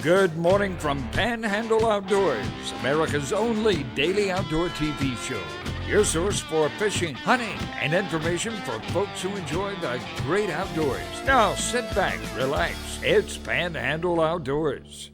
Good morning from Panhandle Outdoors, America's only daily outdoor TV show. Your source for fishing, hunting, and information for folks who enjoy the great outdoors. Now sit back, relax. It's Panhandle Outdoors.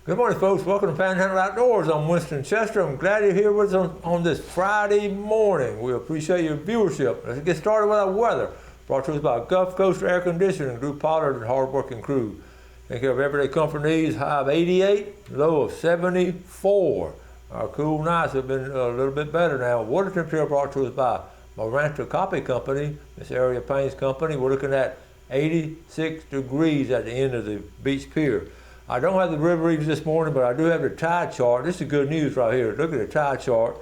Good morning, folks. Welcome to Panhandle Outdoors. I'm Winston Chester. I'm glad you're here with us on this Friday morning. We appreciate your viewership. Let's get started with our weather. Brought to us by Gulf Coast Air Conditioning, Drew Pollard and hard-working crew. Take care of everyday comfort needs. High of 88, low of 74. Our cool nights have been a little bit better now. Water temperature brought to us by Maranta Coffee Company, this area paints company. We're looking at 86 degrees at the end of the beach pier. I don't have the river readings this morning, but I do have the tide chart. This is good news right here. Look at the tide chart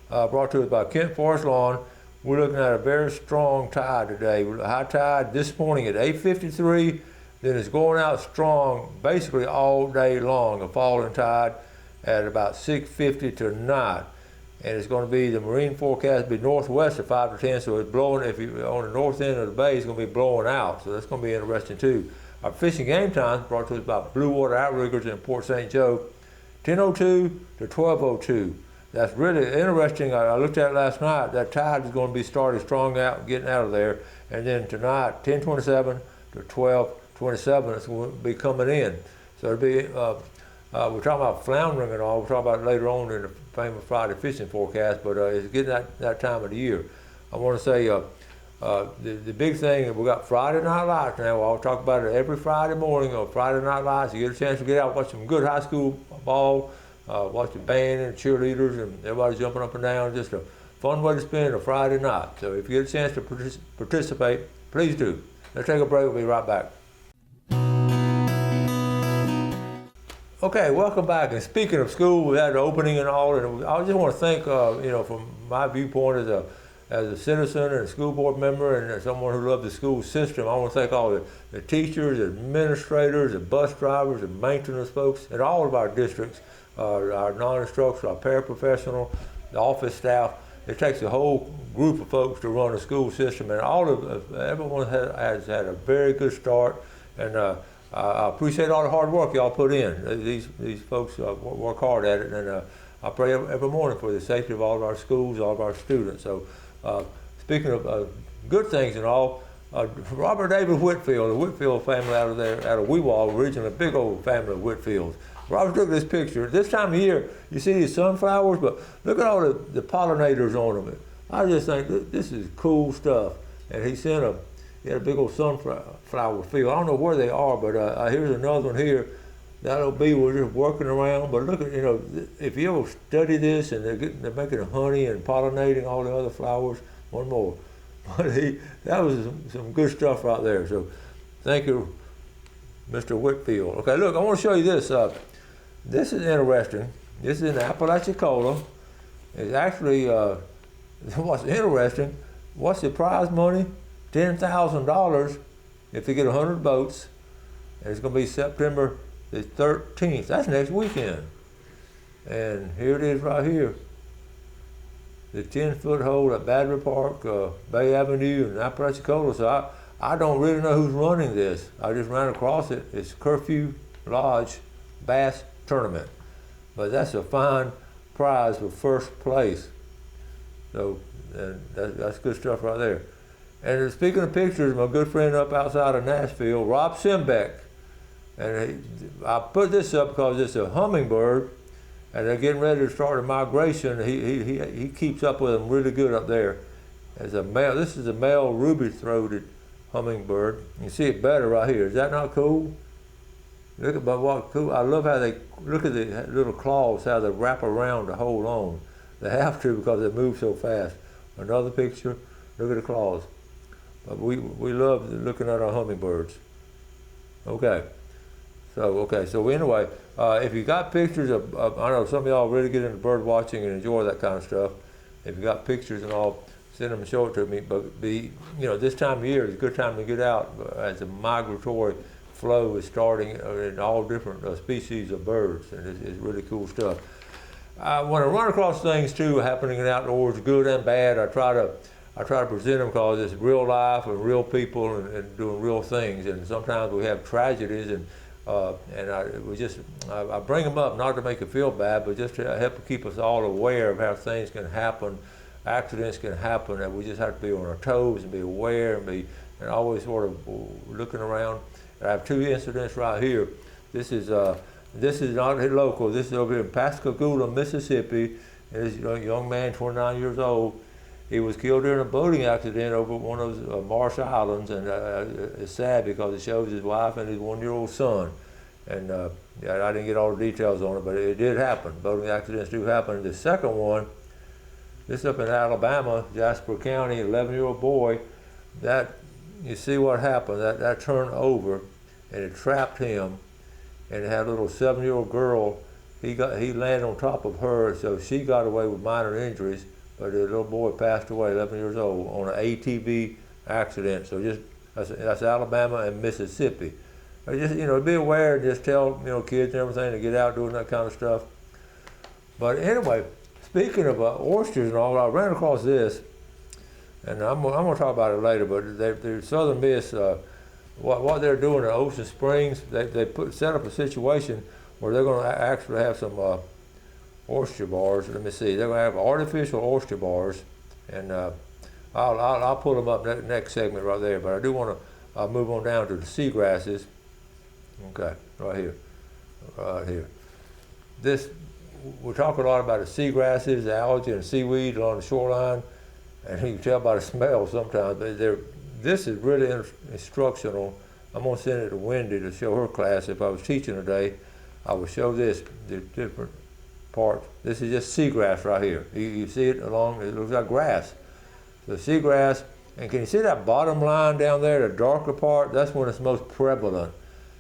brought to us by Kent Forest Lawn. We're looking at a very strong tide today. High tide this morning at 8:53. Then it's going out strong basically all day long, a falling tide at about 6:50 tonight. And it's going to be, the marine forecast be northwest of 5 to 10, so it's blowing, if you're on the north end of the bay, it's going to be blowing out. So that's going to be interesting too. Our fishing game times brought to us by Blue Water Outriggers in Port St. Joe, 10:02 to 12:02. That's really interesting. I looked at it last night. That tide is going to be starting strong out, getting out of there. And then tonight, 10:27 to 12:27, it's going to be coming in. So it'll be, we're talking about floundering and all. We'll talk about it later on in the famous Friday fishing forecast, but it's getting that time of the year. I want to say the big thing, we got Friday Night Lights now. I'll talk about it every Friday morning on Friday Night Lights. You get a chance to get out, watch some good high school ball, watch the band and cheerleaders and everybody jumping up and down. Just a fun way to spend a Friday night. So if you get a chance to participate, please do. Let's take a break. We'll be right back. Okay, welcome back. And speaking of school, we had the opening and all, and I just want to thank, from my viewpoint as a citizen and a school board member and someone who loves the school system, I want to thank all the teachers, administrators, the bus drivers, the maintenance folks in all of our districts, our non-instructional, our paraprofessional, the office staff. It takes a whole group of folks to run a school system, and everyone has had a very good start. And I appreciate all the hard work y'all put in. These folks work hard at it, and I pray every morning for the safety of all of our schools, all of our students. So speaking of good things and all, Robert David Whitfield, the Whitfield family out of Weewall, originally a big old family of Whitfields. Robert, look at this picture. This time of year, you see these sunflowers, but look at all the pollinators on them. I just think this is cool stuff. And he had a big old sunflower field. I don't know where they are, but here's another one here. That old bee was just working around. But look at, if you ever study this, and they're making honey and pollinating all the other flowers. One more. But that was some good stuff right there. So thank you, Mr. Whitfield. Okay, look, I want to show you this. This is interesting. This is in Apalachicola. It's actually, what's interesting, what's the prize money? $10,000 if they get 100 boats. And it's going to be September the 13th. That's next weekend. And here it is right here. The 10-foot hole at Battery Park, Bay Avenue, and Apalachicola. So I don't really know who's running this. I just ran across it. It's Curfew Lodge Bass Tournament. But that's a fine prize for first place. So that's good stuff right there. And speaking of pictures, my good friend up outside of Nashville, Rob Simbeck, and I put this up because it's a hummingbird, and they're getting ready to start a migration. He keeps up with them really good up there. As a male, this is a male ruby-throated hummingbird. You see it better right here. Is that not cool? Look at what cool. I love how they look at the little claws, how they wrap around to hold on. They have to because they move so fast. Another picture. Look at the claws. But we love looking at our hummingbirds. Okay. So anyway, if you got pictures of, I know some of y'all really get into bird watching and enjoy that kind of stuff. If you got pictures and all, send them and show it to me. But this time of year is a good time to get out as a migratory flow is starting in all different species of birds, and it's really cool stuff. When I run across things too happening in outdoors, good and bad, I try to present them because it's real life and real people and doing real things. And sometimes we have tragedies, and I bring them up not to make you feel bad, but just to help keep us all aware of how things can happen, accidents can happen, and we just have to be on our toes and be aware and always sort of looking around. And I have two incidents right here. This is not local. This is over here in Pascagoula, Mississippi. And this young man, 29 years old, he was killed during a boating accident over one of those Marsh Islands, and it's sad because it shows his wife and his 1-year-old son. And I didn't get all the details on it, but it did happen. Boating accidents do happen. The second one, this up in Alabama, Jasper County, 11-year-old boy, that you see what happened. That turned over, and it trapped him, and it had a little 7-year-old girl. He landed on top of her, so she got away with minor injuries. But the little boy passed away, 11 years old, on an ATV accident. So that's Alabama and Mississippi. But just be aware and just tell kids and everything to get out doing that kind of stuff. But anyway, speaking of oysters and all, I ran across this, and I'm gonna talk about it later. But the Southern Miss, what they're doing at Ocean Springs, they set up a situation where they're going to actually have some oyster bars. Let me see. They're going to have artificial oyster bars, and I'll pull them up next segment right there. But I do want to move on down to the seagrasses. Okay, right here. We talk a lot about the seagrasses, the algae, and seaweed along the shoreline, and you can tell by the smell sometimes. This is really instructional. I'm going to send it to Wendy to show her class. If I was teaching today, I would show the different parts. This is just seagrass right here. You see it it looks like grass. So seagrass, and can you see that bottom line down there, the darker part? That's when it's most prevalent.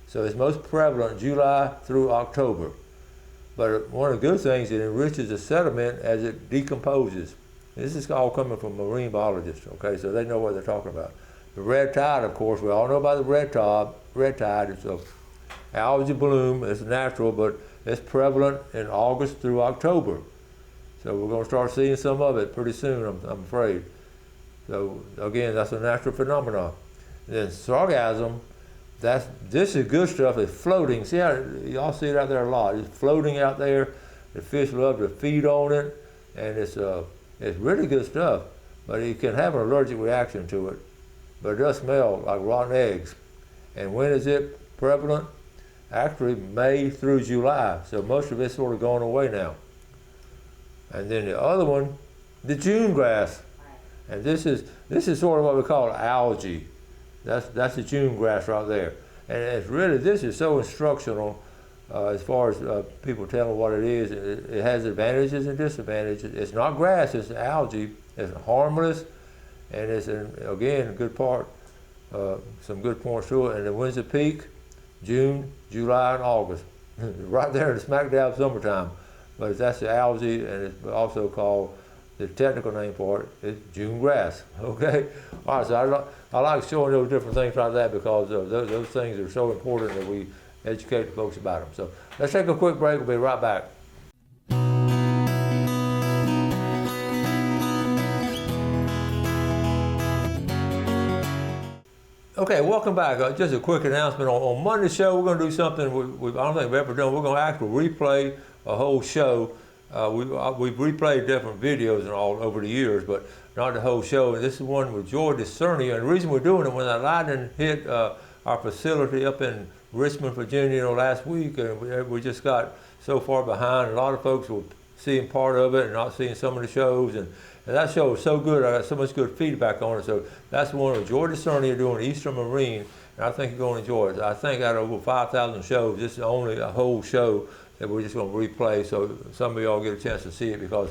So it's most prevalent July through October. But one of the good things, it enriches the sediment as it decomposes. This is all coming from marine biologists, okay? So they know what they're talking about. The red tide, of course, we all know about the red tide. It's a algae bloom. It's natural, but it's prevalent in August through October. So we're going to start seeing some of it pretty soon, I'm afraid. So again, that's a natural phenomenon. And then sargassum, this is good stuff. It's floating. See how y'all see it out there a lot. It's floating out there. The fish love to feed on it, and it's really good stuff. But you can have an allergic reaction to it. But it does smell like rotten eggs. And when is it prevalent? Actually, May through July. So most of it's sort of gone away now. And then the other one, the June grass. And this is sort of what we call algae. That's the June grass right there. And it's really, this is so instructional as far as people telling what it is. It has advantages and disadvantages. It's not grass, it's algae. It's harmless, and it's, again, a good part, some good points to it. And then when's the peak? June, July, and August. Right there in the smack dab summertime. But that's the algae, and it's also called, the technical name for it is June grass, okay? All right, so I like showing those different things like that because those things are so important that we educate the folks about them. So let's take a quick break. We'll be right back. Okay, welcome back. Just a quick announcement. On Monday's show, we're going to do something I don't think we've ever done. We're going to actually replay a whole show. We've replayed different videos and all over the years, but not the whole show. And this is one with Joy Discernia. And the reason we're doing it, when that lightning hit our facility up in Richmond, Virginia, last week, and we just got so far behind. A lot of folks were seeing part of it and not seeing some of the shows. And that show was so good. I got so much good feedback on it. So that's one with Joy Discernia doing Eastern Marine. And I think you're going to enjoy it. I think out of over 5,000 shows, this is only a whole show that we're just going to replay, so some of y'all get a chance to see it because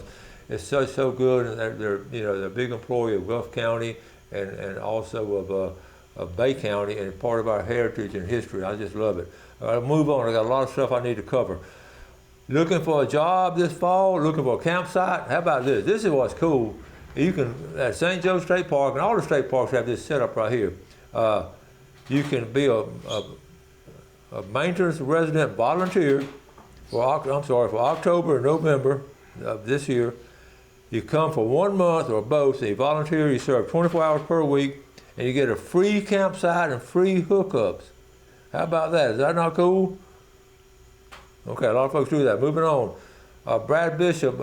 it's so good. And they're a big employee of Gulf County and also of Bay County, and part of our heritage and history. I just love it. I'll move on. I got a lot of stuff I need to cover. Looking for a job this fall? Looking for a campsite? How about this? This is what's cool. You can at St. Joe State Park, and all the state parks have this set up right here. You can be a maintenance resident volunteer for October and November of this year. You come for 1 month or both, and you volunteer, you serve 24 hours per week, and you get a free campsite and free hookups. How about that? Is that not cool? Okay, a lot of folks do that. Moving on. Brad Bishop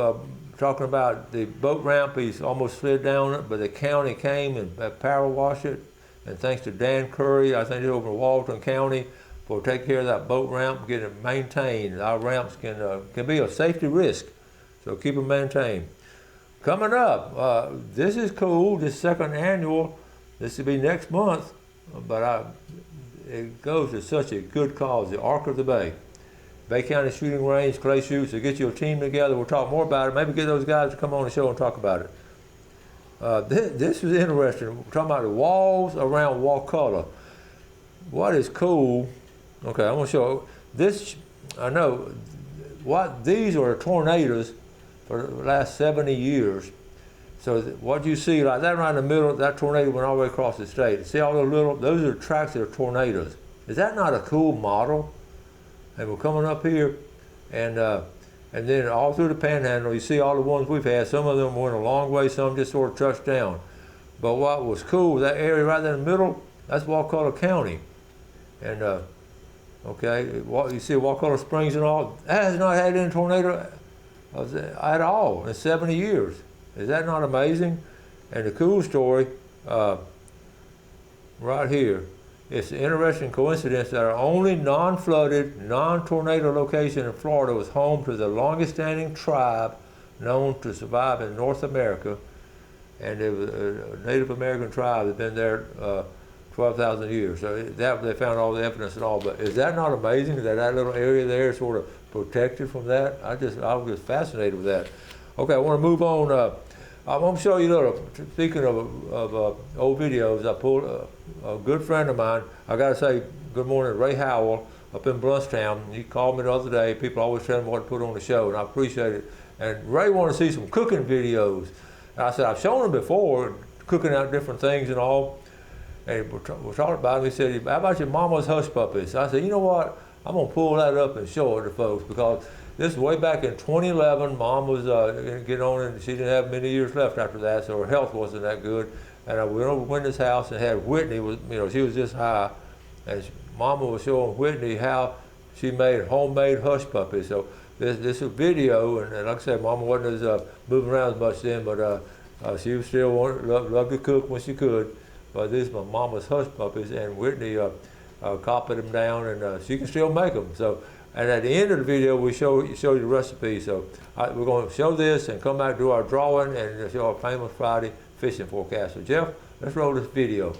talking about the boat ramp. He's almost slid down it, but the county came and power washed it. And thanks to Dan Curry, I think it's over in Walton County, for taking care of that boat ramp, getting it maintained. Our ramps can be a safety risk, so keep them maintained. Coming up, this is cool. This second annual. This will be next month, but it goes to such a good cause. The Ark of the Bay. Bay County Shooting Range, clay shoots, so get your team together. We'll talk more about it. Maybe get those guys to come on the show and talk about it. This is interesting. We're talking about the walls around Wakulla. What is cool, okay, I'm gonna show this. I know these are tornadoes for the last 70 years. So what you see, like that right in the middle, that tornado went all the way across the state. See all those are tracks that are tornadoes. Is that not a cool model? And we're coming up here, and then all through the Panhandle, you see all the ones we've had. Some of them went a long way, some just sort of touched down. But what was cool, that area right there in the middle, that's Wakulla County. And okay, you see Wakulla Springs and all, that has not had any tornado at all in 70 years. Is that not amazing? And the cool story, right here, it's an interesting coincidence that our only non-flooded, non-tornado location in Florida was home to the longest standing tribe known to survive in North America. And it was a Native American tribe that's been there 12,000 years. So they found all the evidence and all. But is that not amazing that that little area there is sort of protected from that? I was just fascinated with that. Okay, I want to move on. I'm going to show you a little, speaking of old videos, I pulled a good friend of mine. I got to say good morning to Ray Howell up in Bluntstown. He called me the other day. People always tell him what to put on the show, and I appreciate it. And Ray wanted to see some cooking videos. And I said, I've shown him before, cooking out different things and all. And we're talking about it. He said, how about your mama's hush puppies? I said, you know what? I'm going to pull that up and show it to folks, because this is way back in 2011. Mom was getting on, and she didn't have many years left after that, so her health wasn't that good. And I went over to Whitney's house and had Whitney, she was this high, and Mama was showing Whitney how she made homemade hush puppies. So this is a video, and like I said, Mama wasn't as moving around as much then, but she was still loved to cook when she could. But this is my mama's hush puppies, and Whitney copied them down, and she can still make them. So. And at the end of the video, we show you the recipe. So we're going to show this and come back to our drawing and show our famous Friday fishing forecast. So Jeff, let's roll this video.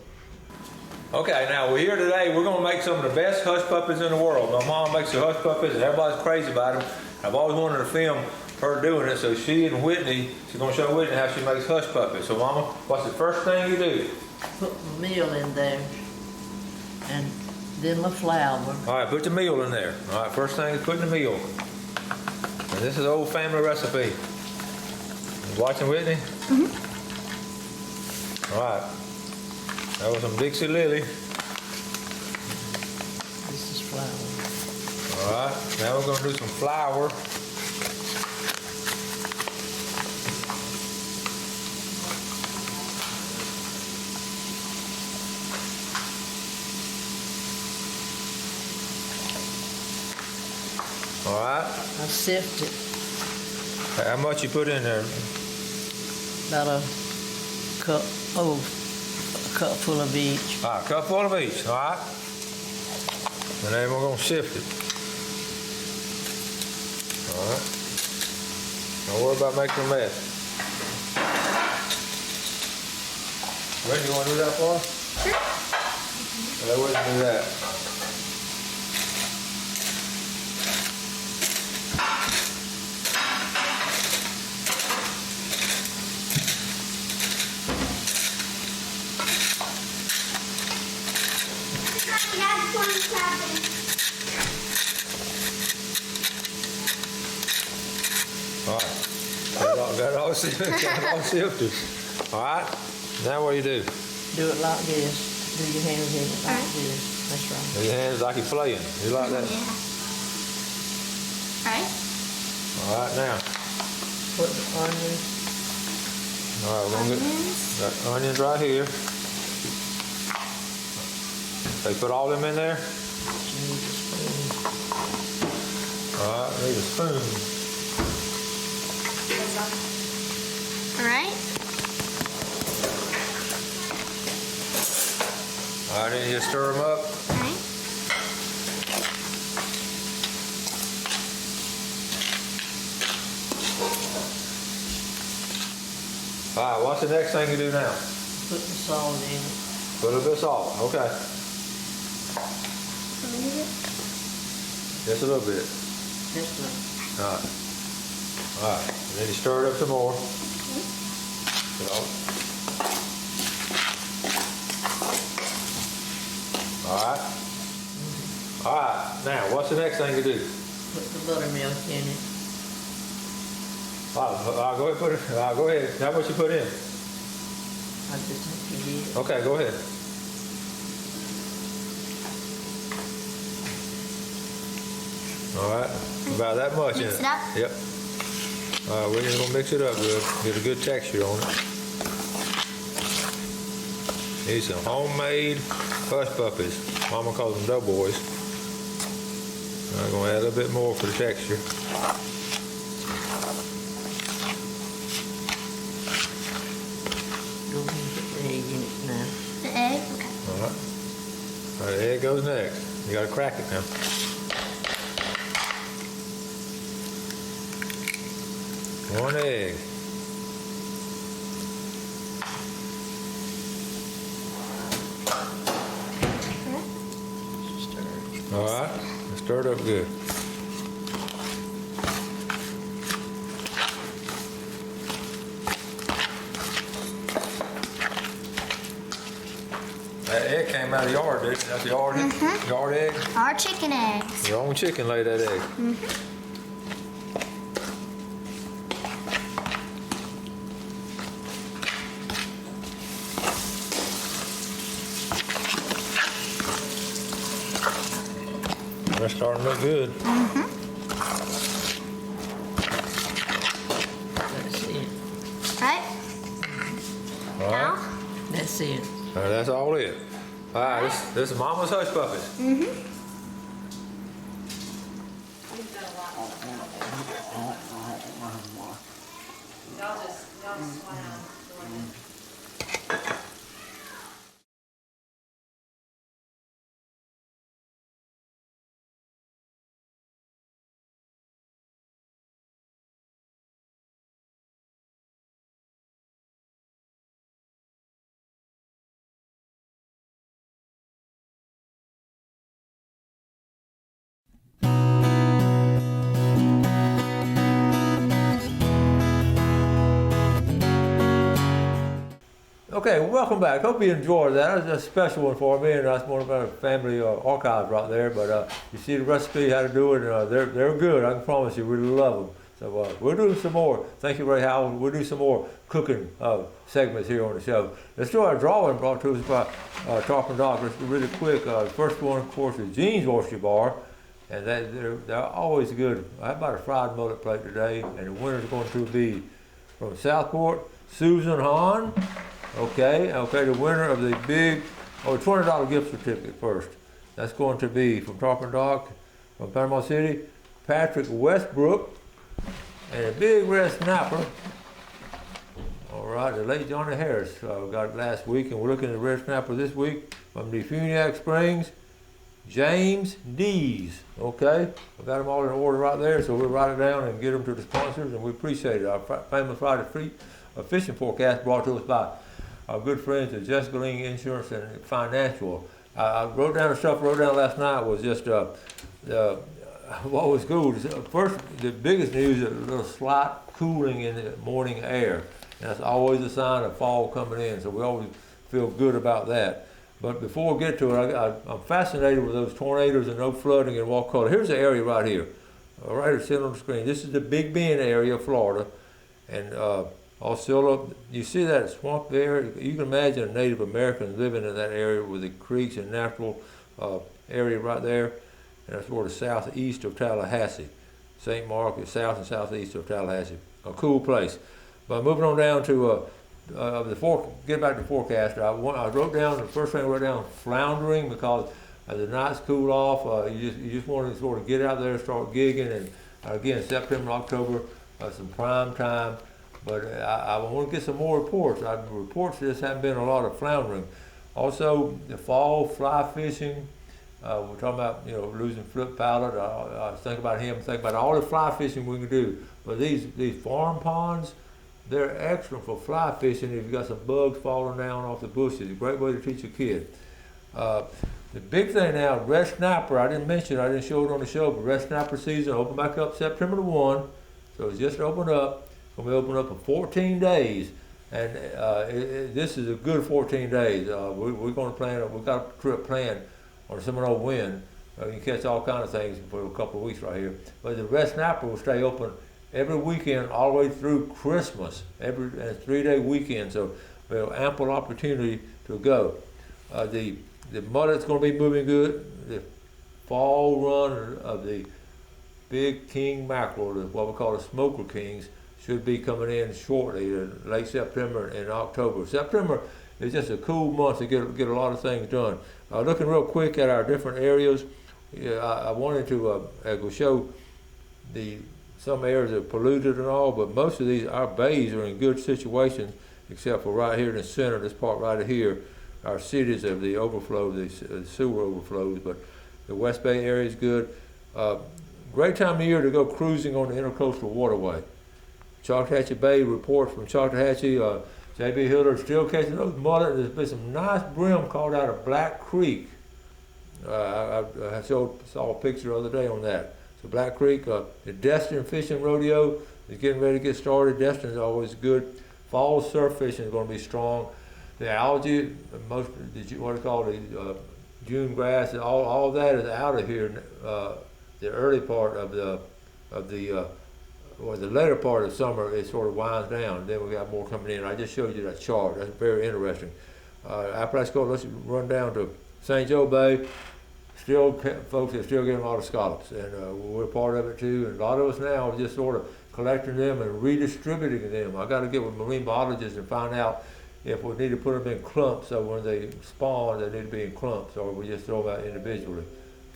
Okay, now we're here today. We're going to make some of the best hush puppies in the world. My mom makes the hush puppies, and everybody's crazy about them. I've always wanted to film her doing it. So she's going to show Whitney how she makes hush puppies. So Mama, what's the first thing you do? Put meal in there, and then the flour. All right, put the meal in there. All right, first thing is putting the meal. And this is an old family recipe. You watching, Whitney? Mm-hmm. All right. That was some Dixie Lily. This is flour. All right, now we're going to do some flour. All right. I sift it. How much you put in there? About a cup, a cup full of each. All right, a cup full of each, all right? And then we're going to sift it. All right. Don't worry about making a mess. Ready, you want to do that for us? Sure. Well, let's do that. All right, got all sifted. All right, now what do you do? Do it like this. Do your hands in it like this. That's right. Do your hands like you're playing. You like that? Yeah. Right? All right, now. Put the onions. All right, we're going to get got onions right here. They put all them in there? Need a spoon. All right, need a spoon. All right. All right, then you stir them up. All right. All right, what's the next thing you do now? Put the salt in it. Put a little bit of salt. Okay. Just a little bit. Just a, All right. All right. And then you stir it up some more. So. All right. All right. Now, what's the next thing you do? put the buttermilk in it. I'll go ahead and put it. Go ahead. How much you put in? I just have to get it. Okay, go ahead. All right. About that much in Mix it. it up? Yep. All right, we're just gonna mix it up good. Get a good texture on it. Need some homemade hush puppies. Mama calls them doughboys. I'm gonna add a little bit more for the texture. Go ahead and put the egg in it now. The egg? Okay. All right. All right, the egg goes next. You gotta crack it now. One egg. Stir it. All right, stir it up good. That egg came out of the yard, didn't it? That's the yard, yard egg? Our chicken eggs. Your own chicken laid that egg. They're starting to look good. That's it. Right? All right. Now? That's it. All right, that's all it. All right, this is Mama's hush puppies. Y'all just swam. Okay, welcome back. Hope you enjoyed that. It was a special one for me, and that's one of our family archives right there. But you see the recipe, how to do it, and they're good. I can promise you, we love them. So we'll do some more. Thank you, Ray Howell. We'll do some more cooking segments here on the show. Let's do our drawing brought to us by Talking Doc. Let's do really quick. The first one, of course, is Jean's Oyster Bar, and they're always good. I had about a fried mullet plate today, and the winner's going to be from Southport, Susan Hahn. Okay, the winner of the big, $20 gift certificate first. That's going to be from Talking Doc, from Panama City, Patrick Westbrook, and a big red snapper. All right, the late Johnny Harris got it last week, and we're looking at the red snapper this week from the Funiac Springs, James Dees. Okay, I got them all in order right there, so we'll write it down and get them to the sponsors, and we appreciate it. Our famous Friday fishing forecast brought to us by our good friends at Jessica Ling Insurance and Financial. I wrote down last night was just what was cool. First, the biggest news is a little slight cooling in the morning air. And that's always a sign of fall coming in, so we always feel good about that. But before we get to it, I'm fascinated with those tornadoes and no flooding in Wakulla. Here's the area right here. Right here, sitting on the screen. This is the Big Bend area of Florida. And Osceola, you see that swamp there? You can imagine a Native American living in that area with the creeks and natural area right there. And that's sort of southeast of Tallahassee. St. Mark is south and southeast of Tallahassee. A cool place. But moving on down to get back to the forecast. I wrote down, the first thing I wrote down, floundering, because As the nights cool off, you just want to sort of get out there and start gigging. And again, September, October, some prime time. But I want to get some more reports. Reports just haven't been a lot of floundering. Also, the fall fly fishing. We're talking about losing Flip Pallet. I think about him. Think about all the fly fishing we can do. But these farm ponds, they're excellent for fly fishing if you got some bugs falling down off the bushes. A great way to teach a kid. The big thing now, red snapper. I didn't show it on the show, but red snapper season open back up September the 1. So it's just opened up. It's going to be open up for 14 days. And this is a good 14 days. We're going to plan. We've got a trip planned on Seminole wind. You can catch all kinds of things for a couple of weeks right here. But the red snapper will stay open every weekend all the way through Christmas. Every 3-day weekend, so we have ample opportunity to go. The mullet's going to be moving good. The fall run of the big king mackerel, what we call the smoker kings, should be coming in shortly, late September and October. September is just a cool month to get a lot of things done. Looking real quick at our different areas, I wanted to show some areas are polluted and all, but most of our bays are in good situations, except for right here in the center, this part right here. Our cities of the overflow, the sewer overflows, but the West Bay area is good. Great time of year to go cruising on the Intercoastal Waterway. Choctawhatchee Bay reports from Choctawhatchee. J.B. Hilder's still catching those mullet. There's been some nice brim caught out of Black Creek. I saw a picture the other day on that. So Black Creek, the Destin Fishing Rodeo is getting ready to get started. Destin is always good. Fall surf fishing is going to be strong. The algae, what do you call it, June grass, all that is out of here. The early part of the later part of summer, it sort of winds down. Then we got more coming in. I just showed you that chart. That's very interesting. After let's run down to St. Joe Bay. Folks are still getting a lot of scallops, and we're part of it too. And a lot of us now are just sort of collecting them and redistributing them. I got to get with marine biologists and find out if we need to put them in clumps, so when they spawn, they need to be in clumps, or we just throw them out individually.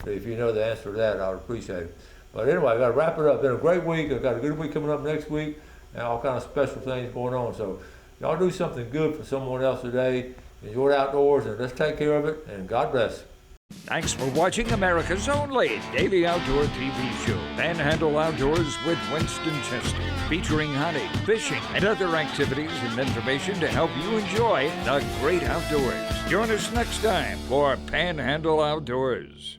So if you know the answer to that, I would appreciate it. But anyway, I got to wrap it up. It's been a great week. I've got a good week coming up next week, and all kinds of special things going on. So y'all do something good for someone else today. Enjoy the outdoors, and let's take care of it, and God bless. Thanks for watching America's only daily outdoor TV show, Panhandle Outdoors with Winston Chester, featuring hunting, fishing, and other activities and information to help you enjoy the great outdoors. Join us next time for Panhandle Outdoors.